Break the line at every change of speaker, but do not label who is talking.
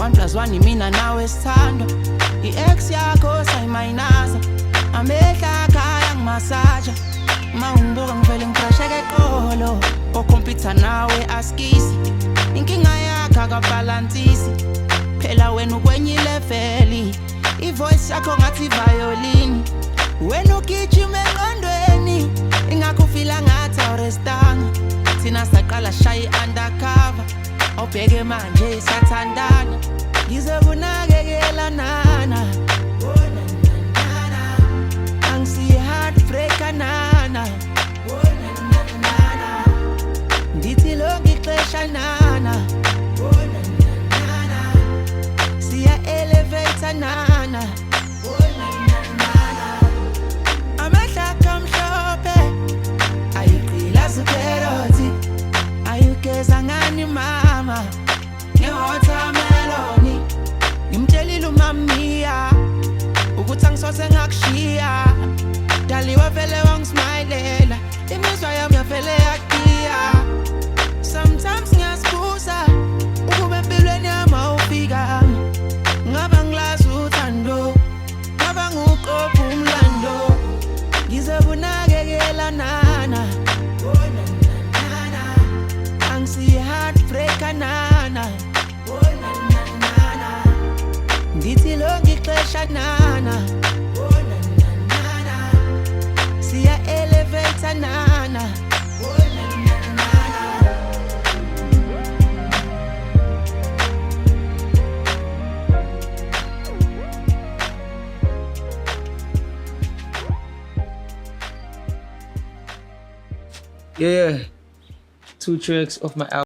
1+1 imina nawe sithando. I-ex yakho sayimayinaza, amehla khaya ngimasaja. Mawungibuka ngivele ngifresheke eqolo, okhompyutha nawe askisi. Inkinga yakho akabhalansisi, phela wena ukwenye ileveli. I-voice yakho ngathi violin, wena ugijima engqondweni, ingakufila ngathi awurestanga. Thina saqala shayi undercover, awubheke manje sathandana. Ngizokunakekela nana, angisiye heartbreaker nana. Ndithi lonke ixesha nana, siya elevator nana. Amehla kamhlophe, ayuqila zukheroti, ayugeza ngani mama nge-watermeloni. Ngimtshelile umamiya ukuthi angisose ngakushiya, daliwe vele wangismayilela, imizwa yami yavele yagiya. Sometimes ngiyasibuza ukube empilweni yami awufikanga, ngaba ngilazi uthando, ngaba nguqopha umlando. Ngizokunakekela nana, angisiye heartbreaker nana. Ndithi lonke ixesha nana, siya elevator nana.
Yeah, 2 tracks of my album.